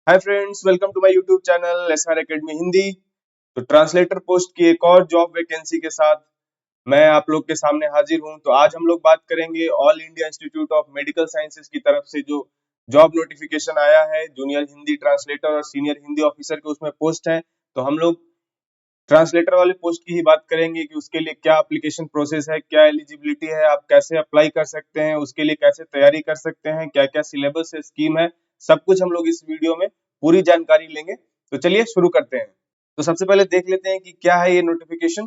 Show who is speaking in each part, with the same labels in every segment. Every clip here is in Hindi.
Speaker 1: Hi friends, welcome to my YouTube channel SR academy Hindi. तो ट्रांसलेटर पोस्ट की एक और जॉब वैकेंसी के साथ मैं आप लोग के सामने हाजिर हूं। तो आज हम लोग बात करेंगे all India institute of medical sciences की तरफ से जो जॉब नोटिफिकेशन आया है जूनियर हिंदी ट्रांसलेटर और सीनियर हिंदी ऑफिसर के, उसमें पोस्ट है। तो हम लोग ट्रांसलेटर वाले पोस्ट की ही बात करेंगे कि उसके लिए क्या एप्लीकेशन प्रोसेस है, क्या एलिजिबिलिटी है, आप कैसे अप्लाई कर सकते हैं, उसके लिए कैसे तैयारी कर सकते हैं, क्या क्या सिलेबस है, स्कीम है, सब कुछ हम लोग इस वीडियो में पूरी जानकारी लेंगे। तो चलिए शुरू करते हैं। तो सबसे पहले देख लेते हैं कि क्या है ये नोटिफिकेशन।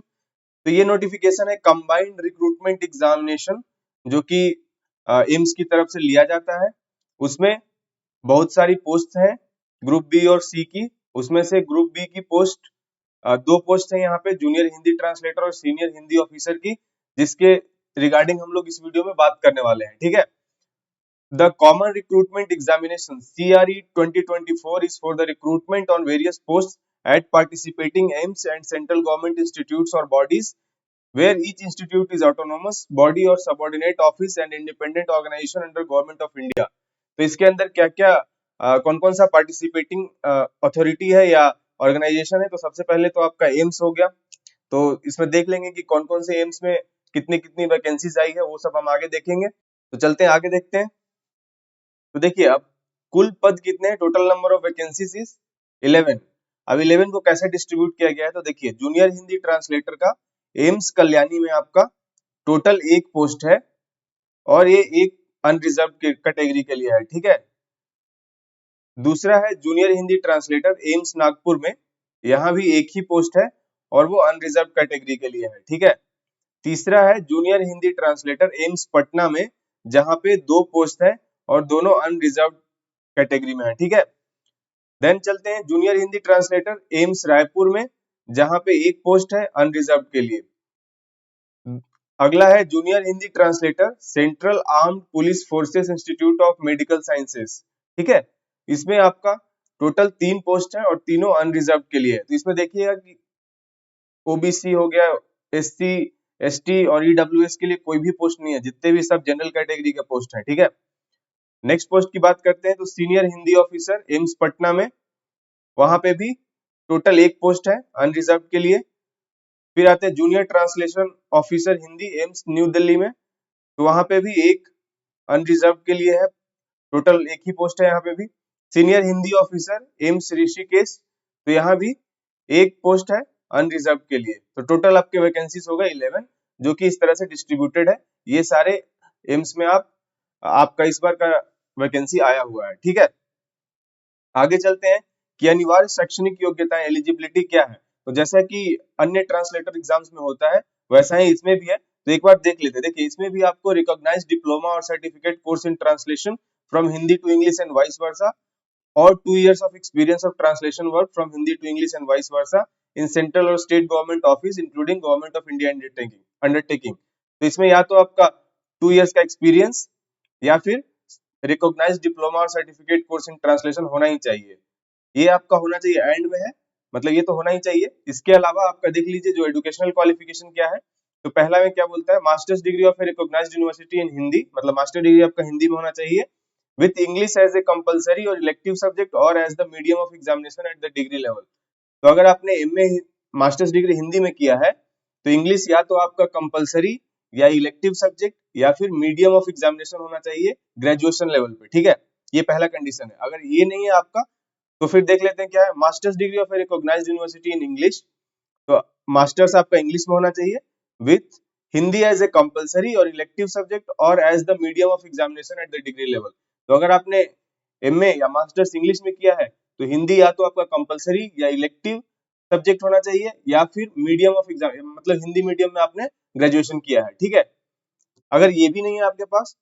Speaker 1: तो ये नोटिफिकेशन है कंबाइंड रिक्रूटमेंट एग्जामिनेशन, जो कि एम्स की तरफ से लिया जाता है। उसमें बहुत सारी पोस्ट हैं ग्रुप बी और सी की। उसमें से ग्रुप बी की पोस्ट दो पोस्ट है यहाँ पे, जूनियर हिंदी ट्रांसलेटर और सीनियर हिंदी ऑफिसर की, जिसके रिगार्डिंग हम लोग इस वीडियो में बात करने वाले हैं। ठीक है। The Common Recruitment Examination (CRE 2024) is for the recruitment on various posts at participating AIIMS and central government institutes or bodies where each institute is autonomous body or subordinate office and independent organization under Government of India। तो इसके अंदर क्या क्या कौन कौन सा पार्टिसिपेटिंग अथॉरिटी है या ऑर्गेनाइजेशन है। तो सबसे पहले तो आपका एम्स हो गया। तो इसमें देख लेंगे कि कौन कौन से एम्स में कितनी कितनी वैकेंसीज आई है, वो सब हम आगे देखेंगे। तो चलते हैं आगे देखते हैं। तो देखिए अब कुल पद कितने हैं, total number of vacancies is 11। अब 11 को कैसे डिस्ट्रीब्यूट किया गया है, तो देखिए जूनियर हिंदी ट्रांसलेटर का एम्स कल्याणी में आपका टोटल एक पोस्ट है और ये एक अनरिजर्व कैटेगरी के लिए है। ठीक है। दूसरा है junior Hindi translator AIIMS Nagpur में, यहाँ भी एक ही पोस्ट है और वो अनरिजर्व कैटेगरी के लिए है। ठीक है। तीसरा है junior Hindi translator AIIMS Patna में, जहां पे दो पोस्ट है और दोनों अनरिजर्व कैटेगरी में है। ठीक है। देन चलते हैं junior Hindi translator AIIMS Raipur में, जहां पे एक पोस्ट है अनरिजर्व के लिए। अगला है junior Hindi translator central armed police forces institute of medical sciences. ठीक है। इसमें आपका टोटल 3 पोस्ट है और तीनों अनरिजर्व के लिए है। तो इसमें देखिएगा कि ओबीसी हो गया, एससी, एसटी और ईडब्ल्यूएस के लिए कोई भी पोस्ट नहीं है, जितने भी सब जनरल कैटेगरी के पोस्ट हैं। ठीक है। नेक्स्ट पोस्ट की बात करते हैं तो senior Hindi officer AIIMS Patna में, वहां पे भी टोटल एक पोस्ट है अनरिजर्व के लिए। फिर आते हैं junior translation officer Hindi AIIMS new Delhi में, तो वहां पे भी एक अनरिजर्व के लिए है, टोटल एक ही पोस्ट है यहाँ पे भी। Senior Hindi officer AIIMS Rishikesh, तो यहाँ भी एक पोस्ट है अनरिजर्व के लिए। तो टोटल आपके वैकेंसीज होगा 11, जो कि इस तरह से डिस्ट्रीब्यूटेड है। ये सारे एम्स में आपका इस बार का वैकेंसी आया हुआ है। ठीक है। आगे चलते हैं कि अनिवार्य शैक्षणिक योग्यता एलिजिबिलिटी क्या है। तो जैसा कि अन्य ट्रांसलेटर एग्जाम्स में होता है, वैसा ही इसमें भी है। तो एक बार देख लेते हैं। देखिए इसमें भी आपको रिकॉग्नाइज डिप्लोमा और certificate course in translation from Hindi to English and vice versa, or 2 years of experience of translation work from Hindi to English and vice versa in central or state government office including government of India undertaking। तो इसमें या तो आपका 2 years का एक्सपीरियंस या फिर रिकॉग्नाइज डिप्लोमा और सर्टिफिकेट कोर्स इन ट्रांसलेशन होना ही चाहिए। ये आपका होना चाहिए, एंड में है, मतलब ये तो होना ही चाहिए। इसके अलावा आपका देख लीजिए जो एजुकेशनल क्वालिफिकेशन क्या है। तो पहला में क्या बोलता है, masters degree of a recognised university in Hindi, मतलब मास्टर डिग्री आपका हिंदी में होना चाहिए, with English as a compulsory or elective subject or as the medium of examination at the degree level। तो अगर आपने एमए मास्टर्स डिग्री हिंदी में किया है तो इंग्लिश या तो आपका कंपलसरी या इलेक्टिव सब्जेक्ट या फिर मीडियम ऑफ एग्जामिनेशन होना चाहिए ग्रेजुएशन लेवल पे। ठीक है। ये पहला कंडीशन है। अगर ये नहीं है आपका तो फिर देख लेते हैं क्या है, masters degree of a recognised university in English. तो मास्टर्स आपका इंग्लिश में होना चाहिए with Hindi as a compulsory और इलेक्टिव सब्जेक्ट और as the medium of examination at the degree level. तो अगर आपने एमए या मास्टर्स इंग्लिश में किया है तो हिंदी या तो आपका कंपलसरी या इलेक्टिव सब्जेक्ट होना चाहिए या फिर मीडियम ऑफ एग्जाम, मतलब हिंदी मीडियम में आपने ग्रेजुएशन किया है। ठीक है। अगर ये भी नहीं है आपके पास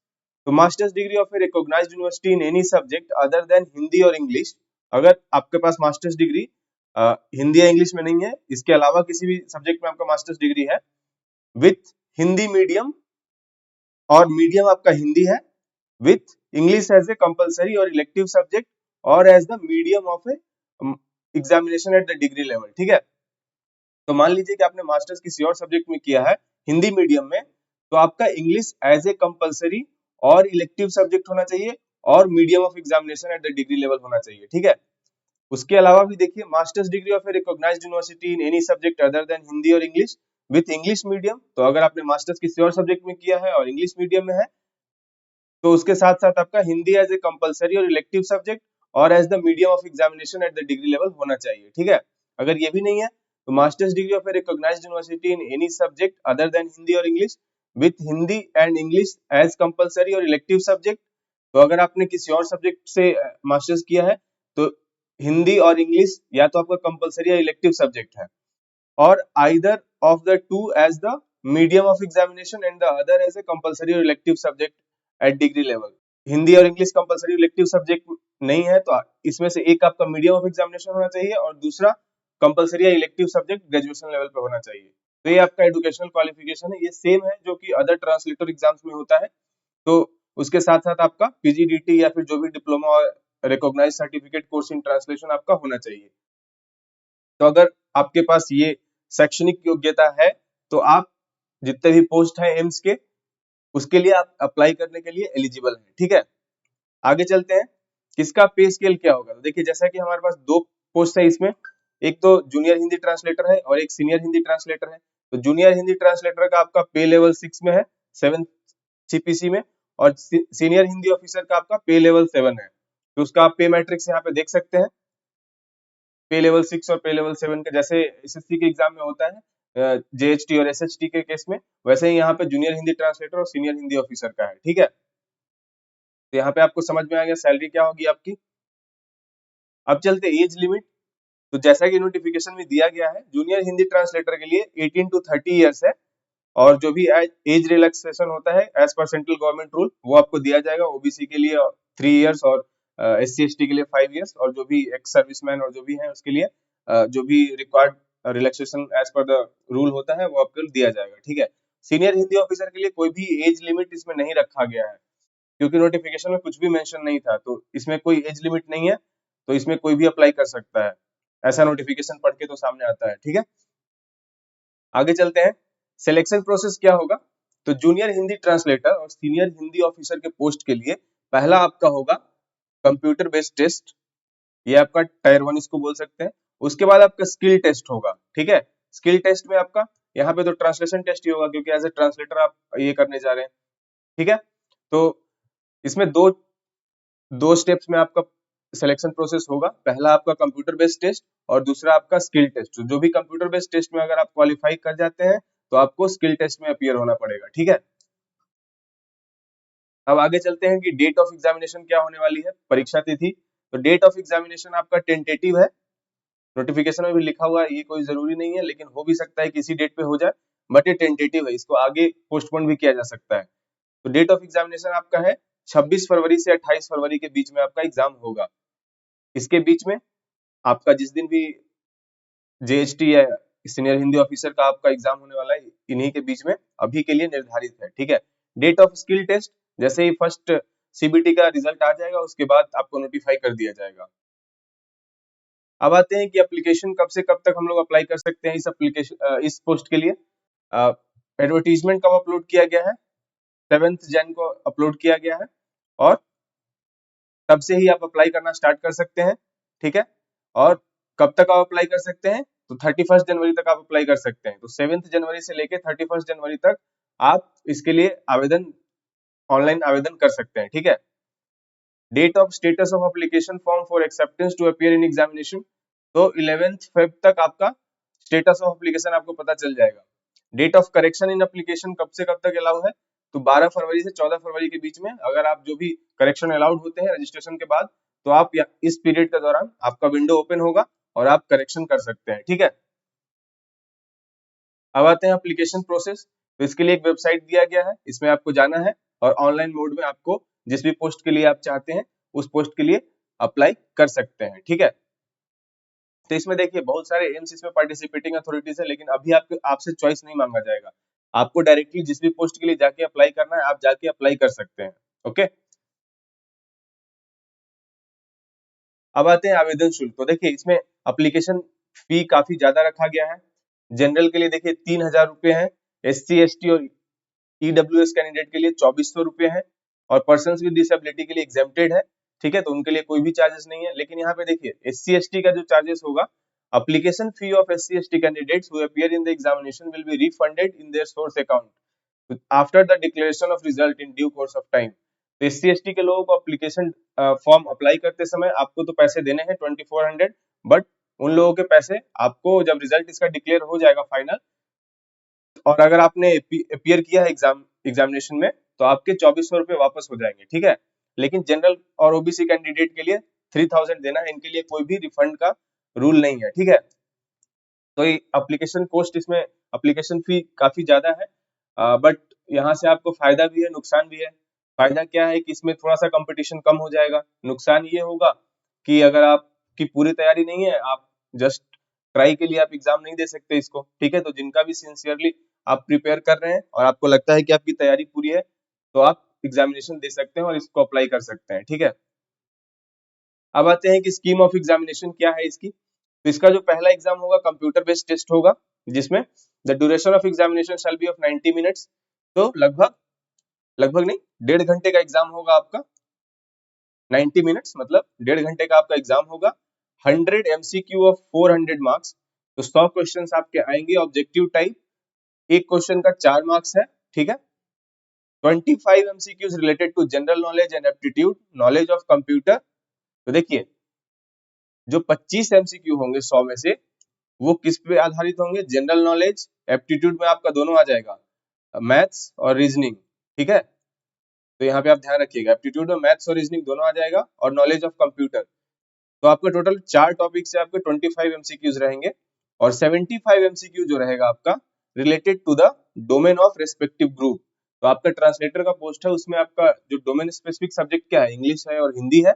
Speaker 1: तो masters degree of a recognised university in any subject other than Hindi और इंग्लिश। अगर आपके पास मास्टर्स डिग्री हिंदी या इंग्लिश में नहीं है, इसके अलावा किसी भी सब्जेक्ट में आपका मास्टर्स डिग्री है विथ हिंदी मीडियम और मीडियम आपका हिंदी है with English as a compulsory और इलेक्टिव सब्जेक्ट और as the medium of a examination at the degree level. ठीक है। तो मान लीजिए कि आपने मास्टर्स किसी और सब्जेक्ट में किया है हिंदी मीडियम में, तो आपका इंग्लिश एज ए कंपलसरी और इलेक्टिव सब्जेक्ट होना चाहिए और medium of examination at the degree level होना चाहिए। ठीक है। उसके अलावा भी देखिए masters degree of a recognised university in any subject other than Hindi और इंग्लिश विथ इंग्लिश मीडियम। तो अगर आपने मास्टर्स किसी और सब्जेक्ट में किया है और इंग्लिश मीडियम में है तो उसके साथ साथ आपका हिंदी एज ए कंपलसरी और इलेक्टिव सब्जेक्ट और as the medium of examination at the degree level होना चाहिए। ठीक है, अगर ये भी नहीं है तो masters degree of a recognised university in any subject other than Hindi और English with Hindi and English as compulsory और इलेक्टिव सब्जेक्ट। तो अगर आपने किसी और सब्जेक्ट से मास्टर्स किया है तो हिंदी और इंग्लिश या तो आपका कंपलसरी या इलेक्टिव सब्जेक्ट है, और either of the two as the medium of examination and the other as a compulsory or elective subject at degree level। Hindi और इंग्लिश कंपलसरी इलेक्टिव सब्जेक्ट नहीं है तो इसमें से एक आपका मीडियम ऑफ एग्जामिनेशन होना चाहिए और दूसरा कंपलसरी या इलेक्टिव सब्जेक्ट ग्रेजुएशन लेवल पे होना चाहिए। तो ये आपका एजुकेशनल क्वालिफिकेशन है, ये सेम है जो कि अदर ट्रांसलेटर एग्जाम्स में होता है। तो उसके साथ साथ आपका पीजीडीटी या फिर जो भी डिप्लोमा और recognise certificate course in translation आपका होना चाहिए। तो अगर आपके पास ये शैक्षणिक योग्यता है तो आप जितने भी पोस्ट है एम्स के उसके लिए आप अप्लाई करने के लिए एलिजिबल हैं। ठीक है, आगे चलते हैं किसका पे स्केल क्या होगा। तो देखिए जैसा कि हमारे पास दो पोस्ट है इसमें, एक तो जूनियर हिंदी ट्रांसलेटर है और एक सीनियर हिंदी ट्रांसलेटर है। तो जूनियर हिंदी ट्रांसलेटर का आपका पे लेवल 6 में है, 7 सीपीसी में, और सीनियर हिंदी ऑफिसर का आपका पे लेवल 7 है। तो उसका आप पे मैट्रिक्स यहाँ पे देख सकते हैं, पे लेवल 6 और पे लेवल 7 का जैसे एसएससी के एग्जाम में होता है जेएचटी और एसएचटी के केस में, वैसे ही यहाँ पे जूनियर हिंदी ट्रांसलेटर और सीनियर हिंदी ऑफिसर का है। ठीक है, तो यहाँ पे आपको समझ में आ गया सैलरी क्या होगी आपकी। अब चलते एज लिमिट। तो जैसा कि नोटिफिकेशन में दिया गया है जूनियर हिंदी ट्रांसलेटर के लिए 18 टू 30 ईयर्स है, और जो भी एज रिलैक्सेशन होता है as per central government rule वो आपको दिया जाएगा। ओबीसी के लिए 3 इयर्स और एससी एसटी के लिए 5 इयर्स, और जो भी एक्स सर्विसमैन और जो भी है उसके लिए जो भी required relaxation as per the rule होता है वो आपको दिया जाएगा। ठीक है, सीनियर हिंदी ऑफिसर के लिए कोई भी एज लिमिट इसमें नहीं रखा गया है क्योंकि नोटिफिकेशन में कुछ भी मेंशन नहीं था, तो इसमें कोई एज लिमिट नहीं है, तो इसमें कोई भी अप्लाई कर सकता है, ऐसा नोटिफिकेशन पढ़ के तो सामने आता है। ठीक है, आगे चलते हैं सिलेक्शन प्रोसेस क्या होगा। तो जूनियर हिंदी ट्रांसलेटर और सीनियर हिंदी ऑफिसर के पोस्ट के लिए पहला आपका होगा कंप्यूटर बेस्ड टेस्ट, ये आपका टायर 1 इसको बोल सकते हैं। उसके बाद आपका स्किल टेस्ट होगा। ठीक है, स्किल टेस्ट में आपका यहाँ पे तो ट्रांसलेशन टेस्ट ही होगा क्योंकि एज ए ट्रांसलेटर आप ये करने जा रहे हैं। ठीक है, तो इसमें दो दो स्टेप्स में आपका सिलेक्शन प्रोसेस होगा, पहला आपका कंप्यूटर बेस्ड टेस्ट और दूसरा आपका स्किल टेस्ट। जो भी कंप्यूटर बेस्ड टेस्ट में अगर आप क्वालिफाई कर जाते हैं तो आपको स्किल टेस्ट में अपीयर होना पड़ेगा। ठीक है, अब आगे चलते हैं कि डेट ऑफ एग्जामिनेशन क्या होने वाली है, परीक्षा तिथि। तो डेट ऑफ एग्जामिनेशन आपका टेंटेटिव है, नोटिफिकेशन में भी लिखा हुआ है, ये कोई जरूरी नहीं है लेकिन हो भी सकता है कि इसी डेट पे हो जाए, बट ये टेंटेटिव है, इसको आगे पोस्टपोन भी किया जा सकता है। तो डेट ऑफ एग्जामिनेशन आपका है 26 फरवरी से 28 फरवरी के बीच में आपका एग्जाम होगा। इसके बीच में आपका जिस दिन भी जेएचटी या सीनियर हिंदी ऑफिसर का आपका एग्जाम होने वाला है इन्हीं के बीच में अभी के लिए निर्धारित है। ठीक है, डेट ऑफ स्किल टेस्ट जैसे ही फर्स्ट सीबीटी का रिजल्ट आ जाएगा उसके बाद आपको नोटिफाई कर दिया जाएगा। अब आते हैं कि एप्लीकेशन कब से कब तक हम लोग अप्लाई कर सकते हैं इस एप्लीकेशन इस पोस्ट के लिए। एडवर्टीजमेंट कब अपलोड किया गया है, 7 जन को अपलोड किया गया है, और तब से ही आप अप्लाई करना स्टार्ट कर सकते हैं। ठीक है, और कब तक आप अप्लाई कर सकते हैं तो 31 जनवरी तक आप अप्लाई कर सकते हैं। तो 7 जनवरी से लेके 31 जनवरी तक आप इसके लिए आवेदन ऑनलाइन आवेदन कर सकते हैं। ठीक है, date of status of application form for acceptance to appear in examination. तो 11 फेब तक आपका स्टेटस ऑफ एप्लीकेशन आपको पता चल जाएगा। Date of correction in application कब से कब तक अलाउ है, तो 12 फरवरी से 14 फरवरी के बीच में अगर आप जो भी करेक्शन अलाउड होते हैं रजिस्ट्रेशन के बाद, तो आप इस पीरियड के दौरान आपका विंडो ओपन होगा और आप करेक्शन कर सकते हैं। ठीक है, अब आते हैं एप्लीकेशन प्रोसेस। तो इसके लिए एक वेबसाइट दिया गया है, इसमें आपको जाना है और ऑनलाइन मोड में आपको जिस भी पोस्ट के लिए आप चाहते हैं उस पोस्ट के लिए अप्लाई कर सकते हैं। ठीक है, तो इसमें देखिए बहुत सारे एम्स इसमें पार्टिसिपेटिंग अथॉरिटीज है, लेकिन अभी आपसे चॉइस नहीं मांगा जाएगा, आपको डायरेक्टली जिस भी पोस्ट के लिए जाके अप्लाई करना है आप जाके अप्लाई कर सकते हैं। ओके, अब आते हैं आवेदन शुल्क। तो देखिए इसमें एप्लीकेशन फी काफी ज्यादा रखा गया है। जनरल के लिए देखिए 3000 रुपए है, SC ST और EWS कैंडिडेट के लिए 2400 रुपए है, और पर्सन विद डिसेबिलिटी के लिए एग्जेम्प्टेड है ठीक है, तो उनके लिए कोई भी चार्जेस नहीं है। लेकिन यहाँ पे देखिए SC/ST का जो चार्जेस होगा, application fee of SC/ST candidates who appear in the examination will be refunded in their source account after the declaration of result in due course of time। तो SC/ST के लोगों को एप्लीकेशन फॉर्म अप्लाई करते समय आपको तो पैसे देने हैं 2400, बट उन लोगों के पैसे आपको जब रिजल्ट इसका डिक्लेयर हो जाएगा फाइनल, और अगर आपने अपियर किया है एग्जामिनेशन में, तो आपके 2400 रुपये वापस हो जाएंगे, ठीक है। लेकिन जनरल और ओबीसी कैंडिडेट के लिए 3000 देना है, इनके लिए कोई भी रिफंड का रूल नहीं है, ठीक है। तो ये एप्लीकेशन कॉस्ट, इसमें एप्लीकेशन फी काफी ज्यादा है, बट यहाँ से आपको फायदा भी है नुकसान भी है। फायदा क्या है कि इसमें थोड़ा सा कंपटीशन कम हो जाएगा। नुकसान ये होगा कि अगर आपकी पूरी तैयारी नहीं है, आप जस्ट ट्राई के लिए आप एग्जाम नहीं दे सकते इसको, ठीक है। तो जिनका भी सिंसियरली आप प्रिपेयर कर रहे हैं और आपको लगता है कि आपकी तैयारी पूरी है, तो आप एग्जामिनेशन दे सकते हैं और इसको अप्लाई कर सकते हैं, ठीक है। अब आते हैं कि स्कीम ऑफ एग्जामिनेशन क्या है इसकी। तो इसका जो पहला एग्जाम होगा कंप्यूटर बेस्ड टेस्ट होगा, जिसमें the duration of examination shall be of 90 minutes. तो लगभग लगभग नहीं, 1.5 घंटे का एग्जाम होगा आपका। 90 मिनट्स मतलब 1.5 घंटे का आपका एग्जाम होगा। 100 MCQ ऑफ 400 मार्क्स। तो 100 क्वेश्चंस आपके आएंगे ऑब्जेक्टिव टाइप, एक क्वेश्चन का 4 मार्क्स है, ठीक है। 25 MCQs related to general knowledge and aptitude knowledge of computer. तो देखिए, जो 25 MCQ होंगे 100 में से, वो किस पे आधारित होंगे? जनरल नॉलेज, एप्टीट्यूड में आपका दोनों आ जाएगा, मैथ्स और रीजनिंग, ठीक है। तो यहाँ पे आप ध्यान रखिएगा, एप्टीट्यूड में मैथ्स और रीजनिंग दोनों आ जाएगा, और नॉलेज ऑफ कंप्यूटर। तो आपका टोटल 4 टॉपिक से आपके 25 MCQs रहेंगे, और 75 MCQ जो रहेगा आपका related to the domain of respective group. तो आपका ट्रांसलेटर का पोस्ट है, उसमें आपका जो डोमेन स्पेसिफिक सब्जेक्ट क्या है, इंग्लिश है और हिंदी है,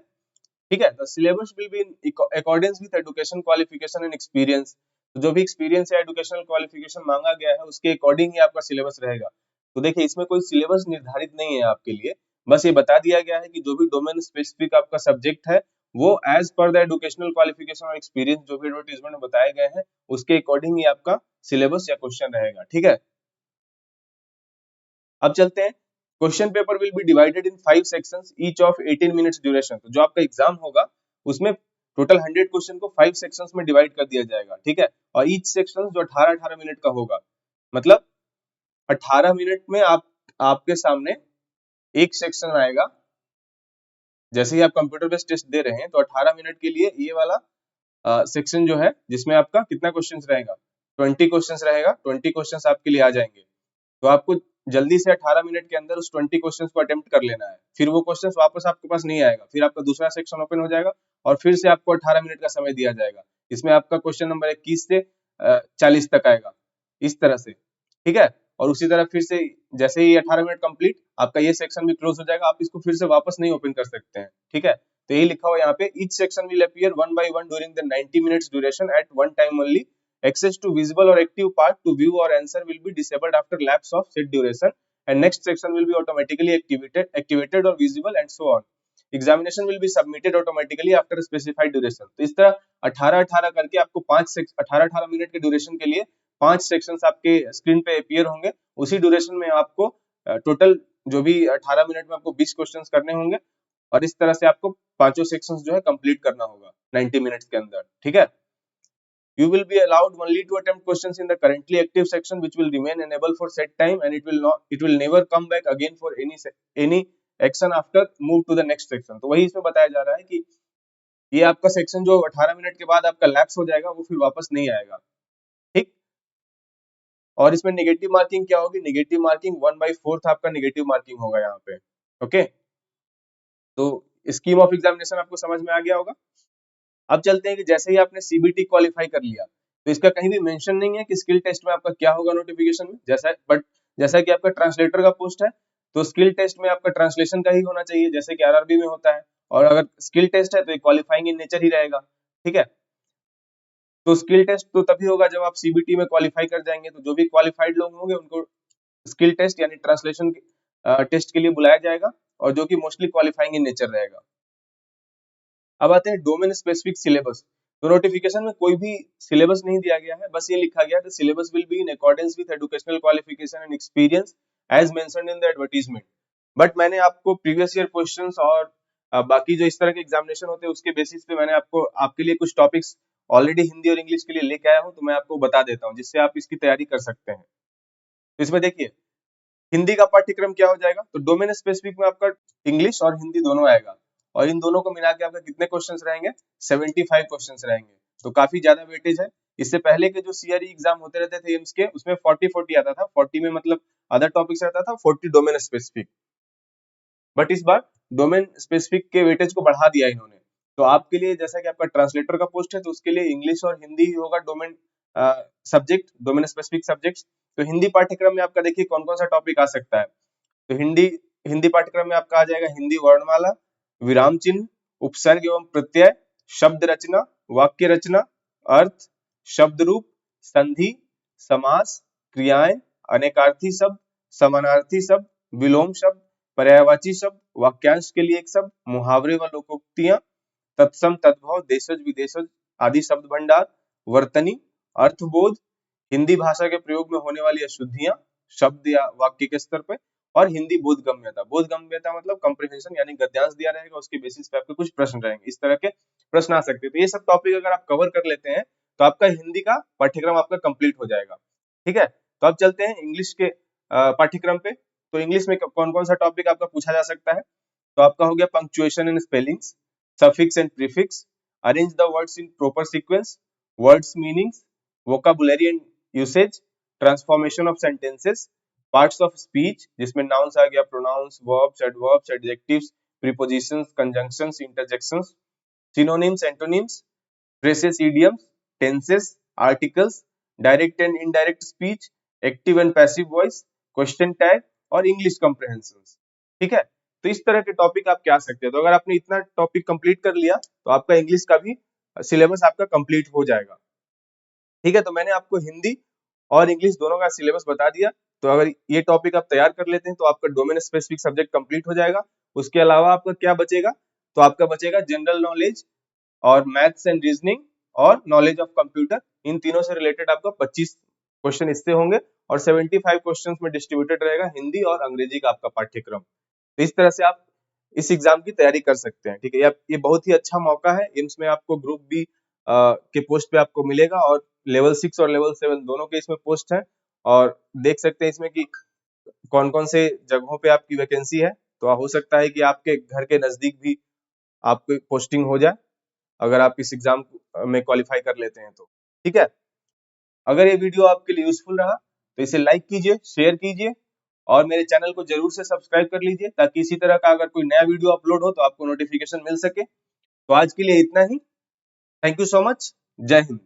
Speaker 1: ठीक है। The syllabus will be in accordance with education qualification and experience. तो जो भी एक्सपीरियंस या एजुकेशनल क्वालिफिकेशन मांगा गया है, उसके अकॉर्डिंग ही आपका सिलेबस रहेगा। तो देखिए, इसमें कोई सिलेबस निर्धारित नहीं है आपके लिए, बस ये बता दिया गया है कि जो भी डोमेन स्पेसिफिक आपका सब्जेक्ट है, वो as per the educational qualification और एक्सपीरियंस जो भी एडवर्टाइजमेंट में बताए गए हैं, उसके अकॉर्डिंग ही आपका सिलेबस या क्वेश्चन रहेगा, ठीक है। अब चलते हैं, question paper will be divided in 5 sections each of 18 minutes duration. तो जो आपका एग्जाम होगा, उसमें टोटल 100 क्वेश्चन को 5 सेक्शंस में डिवाइड कर दिया जाएगा, ठीक है। और ईच सेक्शन जो 18-18 मिनट का होगा, मतलब 18 मिनट में आपके सामने एक सेक्शन आएगा। जैसे ही आप कंप्यूटर बेस्ड टेस्ट दे रहे हैं, तो 18 मिनट के लिए ये वाला सेक्शन जो है, जिसमें आपका कितना क्वेश्चन रहेगा, 20 क्वेश्चन रहेगा। 20 क्वेश्चन आपके लिए आ जाएंगे, तो आपको जल्दी से 18 मिनट के अंदर उस 20 क्वेश्चंस को अटेम्प्ट कर लेना है। फिर वो क्वेश्चंस वापस आपके पास नहीं आएगा, फिर आपका दूसरा सेक्शन ओपन हो जाएगा, और फिर से आपको 18 मिनट का समय दिया जाएगा। इसमें आपका क्वेश्चन नंबर 21 से 40 तक आएगा, इस तरह से, ठीक है। और उसी तरह फिर से जैसे ही 18 मिनट कंप्लीट, आपका ये सेक्शन भी क्लोज हो जाएगा, आप इसको फिर से वापस नहीं ओपन कर सकते हैं, ठीक है। तो यही लिखा हुआ यहाँ पे, each section will appear one by one during the 90 minutes duration at one time only. Access to visible or active part to view or answer will be disabled after lapse of said duration, and next section will be automatically activated or visible and so on. Examination will be submitted automatically after specified duration। तो इस तरह 18-18 करके आपको 18-18 मिनट के ड्यूरेशन के लिए 5 सेक्शंस आपके स्क्रीन पे अपीयर होंगे। उसी ड्यूरेशन में आपको टोटल जो भी 18 मिनट में आपको 20 क्वेश्चंस करने होंगे, और इस तरह से आपको पांचों सेक्शंस जो है कंप्लीट करना होगा 90 मिनट्स के अंदर, ठीक है। You will be allowed only to attempt questions in the currently active section, which will remain enabled for set time, and it will never come back again for any action after move to the next section। तो वही इसमें बताया जा रहा है कि ये आपका सेक्शन जो 18 मिनट के बाद आपका लैप्स हो जाएगा, वो फिर वापस नहीं आएगा, ठीक। और इसमें नेगेटिव मार्किंग क्या होगी? नेगेटिव मार्किंग 1/4 आपका नेगेटिव मार्किंग होगा यहाँ पे, ओके। तो स्कीम ऑफ एग्जामिनेशन आपको समझ में आ गया होगा। अब चलते हैं कि जैसे ही आपने सीबीटी क्वालिफाई कर लिया, तो इसका कहीं भी मेंशन नहीं है कि स्किल टेस्ट में आपका क्या होगा नोटिफिकेशन में, जैसा कि आपका ट्रांसलेटर का पोस्ट है, तो स्किल टेस्ट में आपका ट्रांसलेशन का ही होना चाहिए, जैसे कि आरआरबी में होता है। और अगर स्किल टेस्ट है, तो ये क्वालिफाइंग इन नेचर ही रहेगा, ठीक है। तो स्किल टेस्ट तो तभी होगा जब आप सीबीटी में क्वालिफाई कर जाएंगे। तो जो भी क्वालिफाइड लोग होंगे, उनको स्किल टेस्ट यानी ट्रांसलेशन टेस्ट के लिए बुलाया जाएगा, और जो कि मोस्टली क्वालिफाइंग इन नेचर रहेगा। अब आते हैं डोमेन स्पेसिफिक सिलेबस। तो नोटिफिकेशन में कोई भी सिलेबस नहीं दिया गया है, बस ये लिखा गया है syllabus will be in accordance with educational qualification and experience as mentioned in the advertisement. But मैंने आपको प्रीवियस ईयर क्वेश्चंस और बाकी जो इस तरह के एग्जामिनेशन होते हैं उसके बेसिस पे मैंने आपको आपके लिए कुछ टॉपिक्स ऑलरेडी हिंदी और इंग्लिश के लिए लेके आया हूँ, तो मैं आपको बता देता हूँ जिससे आप इसकी तैयारी कर सकते हैं। तो इसमें देखिए हिंदी का पाठ्यक्रम क्या हो जाएगा, तो डोमेन स्पेसिफिक में आपका इंग्लिश और हिंदी दोनों आएगा, और इन दोनों को मिला के आपका कितने क्वेश्चंस रहेंगे, 75 क्वेश्चंस रहेंगे। तो काफी ज्यादा वेटेज है। इससे पहले के जो सीआरई एग्जाम होते रहते थे एम्स के, उसमें 40-40 आता था, 40 में मतलब अदर टॉपिक्स रहता था, 40 डोमेन स्पेसिफिक। बट इस बार डोमेन स्पेसिफिक के वेटेज को बढ़ा दिया इन्होंने। तो आपके लिए जैसा कि आपका ट्रांसलेटर का पोस्ट है, तो उसके लिए इंग्लिश और हिंदी ही होगा domain subject, domain specific subjects. तो हिंदी पाठ्यक्रम में आपका देखिए कौन कौन सा टॉपिक आ सकता है। तो हिंदी हिंदी पाठ्यक्रम में आपका आ जाएगा हिंदी वर्णमाला, विराम चिन्ह, उपसर्ग एवं प्रत्यय, शब्द रचना, वाक्य रचना, अर्थ, शब्द रूप, संधि, समास, क्रियाएं, अनेकार्थी शब्द, समानार्थी शब्द, विलोम शब्द, पर्यायवाची शब्द, वाक्यांश के लिए एक शब्द, मुहावरे व लोकोक्तियां, तत्सम तद्भव, देशज विदेशज आदि शब्द भंडार, वर्तनी, अर्थबोध, हिंदी भाषा के प्रयोग में होने वाली अशुद्धियां शब्द या वाक्य के स्तर पे, और हिंदी बोधगम्यता। बोधगम्यता मतलब कंप्रिहेंशन, यानी गद्यांश दिया रहेगा, उसके बेसिस पे आपके कुछ प्रश्न रहेंगे, इस तरह के प्रश्न आ सकते हैं। तो ये सब टॉपिक अगर आप कवर कर लेते हैं तो आपका हिंदी का पाठ्यक्रम आपका कंप्लीट हो जाएगा। ठीक है, तो अब चलते हैं इंग्लिश के पाठ्यक्रम पे। तो इंग्लिश में कौन कौन सा टॉपिक आपका पूछा जा सकता है, तो आपका हो गया punctuation and spellings, suffix and prefix, arrange the words in proper sequence, words meanings, vocabulary and usage, transformation of sentences, parts of speech जिसमें नाउन्स आ गया, pronouns, verbs, adverbs, adjectives, prepositions, conjunctions, interjections, synonyms, antonyms, phrases, idioms, tenses, articles, direct and indirect speech, active and passive voice, question tag और इंग्लिश comprehension। ठीक है, तो इस तरह के टॉपिक आप क्या आ सकते हैं। तो अगर आपने इतना टॉपिक कंप्लीट कर लिया तो आपका इंग्लिश का भी सिलेबस आपका कंप्लीट हो जाएगा। ठीक है, तो मैंने आपको हिंदी और इंग्लिश दोनों का सिलेबस बता दिया। तो अगर ये टॉपिक आप तैयार कर लेते हैं तो आपका डोमेन स्पेसिफिक सब्जेक्ट कंप्लीट हो जाएगा। उसके अलावा आपका क्या बचेगा, तो आपका बचेगा जनरल नॉलेज और मैथ्स एंड रीजनिंग और नॉलेज ऑफ कंप्यूटर। इन तीनों से रिलेटेड आपका 25 क्वेश्चन इससे होंगे, और 75 क्वेश्चंस में डिस्ट्रीब्यूटेड रहेगा हिंदी और अंग्रेजी का आपका पाठ्यक्रम। तो इस तरह से आप इस एग्जाम की तैयारी कर सकते हैं। ठीक है, ये बहुत ही अच्छा मौका है। एम्स में आपको ग्रुप बी के पोस्ट पे आपको मिलेगा, और लेवल 6 और लेवल 7 दोनों के इसमें पोस्ट है। और देख सकते हैं इसमें कि कौन कौन से जगहों पे आपकी वैकेंसी है। तो हो सकता है कि आपके घर के नजदीक भी आपकी पोस्टिंग हो जाए, अगर आप इस एग्जाम में क्वालिफाई कर लेते हैं तो। ठीक है, अगर ये वीडियो आपके लिए यूजफुल रहा तो इसे लाइक कीजिए, शेयर कीजिए, और मेरे चैनल को जरूर से सब्सक्राइब कर लीजिए, ताकि इसी तरह का अगर कोई नया वीडियो अपलोड हो तो आपको नोटिफिकेशन मिल सके। तो आज के लिए इतना ही। Thank you so much. जय हिंद।